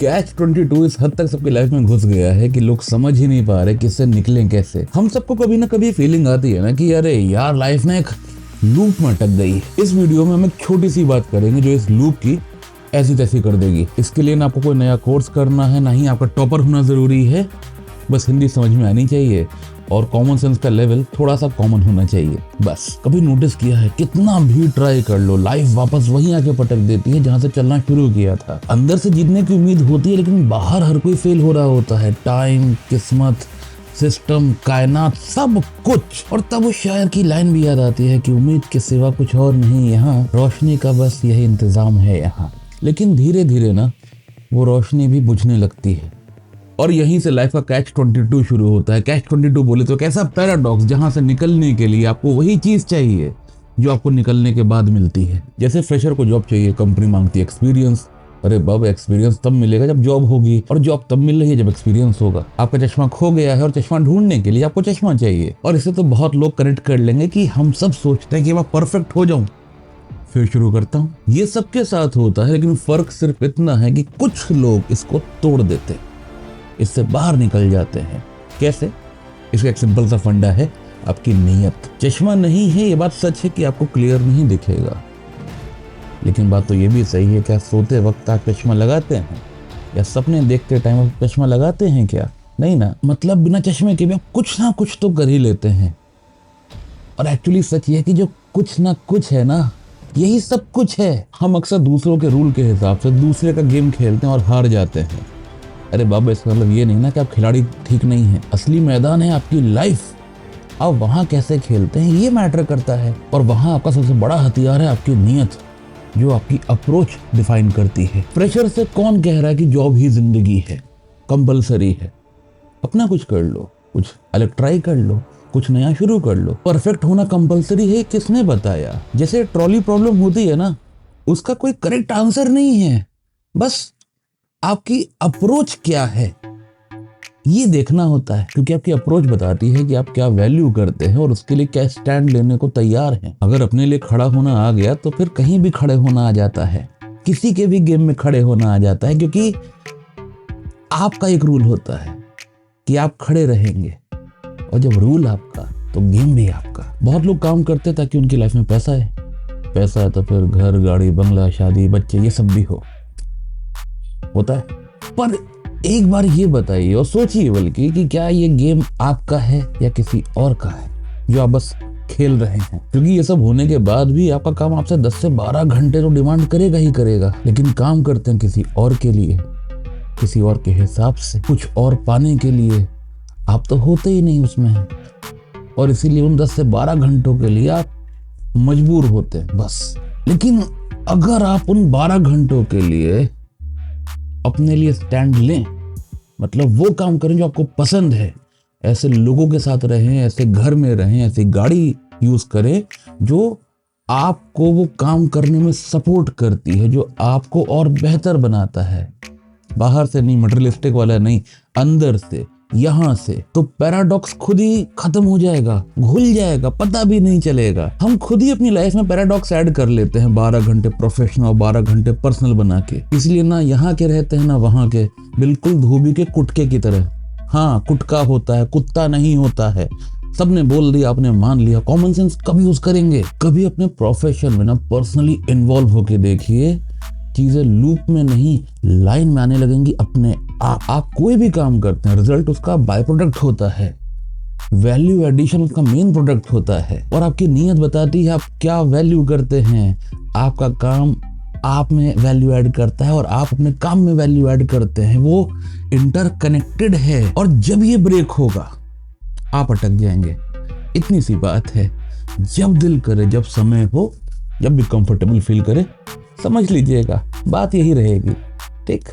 Catch 22 इस हद तक सबकी लाइफ में घुस गया है कि लोग समझ ही नहीं पा रहे कि इससे निकलें कैसे। हम सबको कभी ना कभी फीलिंग आती है ना कि अरे यार लाइफ में एक लूप में अटक गई। इस वीडियो में हम एक छोटी सी बात करेंगे जो इस लूप की ऐसी तैसी कर देगी। इसके लिए ना आपको कोई नया कोर्स करना है, ना ही आपका टॉपर होना जरूरी है, बस हिंदी समझ में आनी चाहिए और कॉमन सेंस का लेवल थोड़ा सा कॉमन होना चाहिए बस। कभी नोटिस किया है कितना भी ट्राई कर लो लाइफ वापस वहीं आके पटक देती है जहां से चलना शुरू किया था। अंदर से जीतने की उम्मीद होती है लेकिन बाहर हर कोई फेल हो रहा होता है। टाइम, किस्मत, सिस्टम, कायनात, सब कुछ। और तब उस शायर की लाइन भी याद आती है कि उम्मीद के सिवा कुछ और नहीं यहाँ, रोशनी का बस यही इंतजाम है यहाँ। लेकिन धीरे धीरे ना वो रोशनी भी बुझने लगती है और यहीं से लाइफ का कैच 22 शुरू होता है। कैच 22 बोले तो कैसा पैराडॉक्स जहां से निकलने के लिए आपको वही चीज चाहिए जो आपको निकलने के बाद मिलती है। जैसे फ्रेशर को जॉब चाहिए, कंपनी मांगती है एक्सपीरियंस। अरे बाबा, एक्सपीरियंस तब मिलेगा जब जॉब होगी और जॉब तब मिल रही है जब एक्सपीरियंस होगा। आपका चश्मा खो गया है और चश्मा ढूंढने के लिए आपको चश्मा चाहिए। और इसे तो बहुत लोग कनेक्ट कर लेंगे कि हम सब सोचते हैं कि मैं परफेक्ट हो जाऊं फिर शुरू करता हूं। ये सबके साथ होता है लेकिन फर्क सिर्फ इतना है कि कुछ लोग इसको तोड़ देते हैं, इससे बाहर निकल जाते हैं। कैसे? इसका एक सिंपल सा फंडा है, आपकी नीयत। चश्मा नहीं है ये बात सच है कि आपको क्लियर नहीं दिखेगा, लेकिन बात तो ये भी सही है क्या सोते वक्त आप चश्मा लगाते हैं या सपने देखते टाइम आप चश्मा लगाते हैं क्या? नहीं ना। मतलब बिना चश्मे के भी आप कुछ ना कुछ तो कर ही लेते हैं। और एक्चुअली सच ये है कि जो कुछ ना कुछ है ना यही सब कुछ है। हम अक्सर दूसरों के रूल के हिसाब से दूसरे का गेम खेलते हैं और हार जाते हैं। अरे बाबा, इसका मतलब ये नहीं ना कि आप खिलाड़ी ठीक नहीं है। असली मैदान है आपकी लाइफ। आप वहां कैसे खेलते हैं ये मैटर करता है। और वहां आपका सबसे बड़ा हथियार है आपकी नीयत, जो आपकी अप्रोच डिफाइन करती है। फ्रेशर से कौन कह रहा है कि जॉब ही जिंदगी है, कंपलसरी है? अपना कुछ कर लो, कुछ अलग ट्राई कर लो, कुछ नया शुरू कर लो। परफेक्ट होना कंपलसरी है किसने बताया? जैसे ट्रॉली प्रॉब्लम होती है ना, उसका कोई करेक्ट आंसर नहीं है, बस आपकी अप्रोच क्या है ये देखना होता है। क्योंकि आपकी अप्रोच बताती है कि आप क्या वैल्यू करते हैं और उसके लिए क्या स्टैंड लेने को तैयार हैं। अगर अपने लिए खड़ा होना आ गया तो फिर कहीं भी खड़े होना आ जाता है, किसी के भी गेम में खड़े होना आ जाता है। क्योंकि आपका एक रूल होता है कि आप खड़े रहेंगे, और जब रूल आपका तो गेम भी आपका। बहुत लोग काम करते ताकि उनकी लाइफ में पैसा है, पैसा है तो फिर घर, गाड़ी, बंगला, शादी, बच्चे ये सब भी होता है। पर एक बार ये बताइए और सोचिए बल्कि कि क्या ये गेम आपका है या किसी और का है जो आप बस खेल रहे हैं? क्योंकि ये सब होने के बाद भी आपका काम आपसे 10 से 12 घंटे तो डिमांड करेगा ही करेगा, लेकिन काम करते हैं किसी और के लिए, किसी और के हिसाब से, कुछ और पाने के लिए। आप तो होते ही नहीं उसमें, और इसीलिए उन 10 से 12 घंटों के लिए आप मजबूर होते हैं बस। लेकिन अगर आप उन 12 घंटों के लिए अपने लिए स्टैंड लें, मतलब वो काम करें जो आपको पसंद है, ऐसे लोगों के साथ रहें, ऐसे घर में रहें, ऐसी गाड़ी यूज करें जो आपको वो काम करने में सपोर्ट करती है, जो आपको और बेहतर बनाता है। बाहर से नहीं, मटेरियलिस्टिक वाला नहीं, अंदर से, यहां से। तो पैराडॉक्स खुद ही खत्म हो जाएगा, घुल जाएगा, पता भी नहीं चलेगा। हम खुद ही अपनी लाइफ में पैराडॉक्स ऐड कर लेते हैं 12 घंटे प्रोफेशनल और 12 घंटे पर्सनल बना के। इसलिए ना यहाँ के रहते हैं ना वहां के, बिल्कुल धोबी के कुटके की तरह। हाँ, कुटका होता है, कुत्ता नहीं होता है। सबने बोल दिया, आपने मान लिया। कॉमन सेंस कब यूज करेंगे? कभी अपने प्रोफेशन में ना पर्सनली इन्वॉल्व होके देखिए, चीजें लूप में नहीं लाइन में आने लगेंगी अपने आप कोई भी काम करते हैं, रिजल्ट उसका बाय प्रोडक्ट होता है, वैल्यू एडिशन उसका मेन प्रोडक्ट होता है। और आपकी नीयत बताती है आप क्या वैल्यू करते हैं। आपका काम आप में वैल्यू ऐड करता है और आप अपने काम में वैल्यू ऐड करते हैं। वो इंटरकनेक्टेड है। और जब ये ब्रेक होगा आप अटक जाएंगे। इतनी सी बात है। जब दिल करे, जब समय हो, जब भी कंफर्टेबल फील करे, समझ लीजिएगा बात यही रहेगी। ठीक।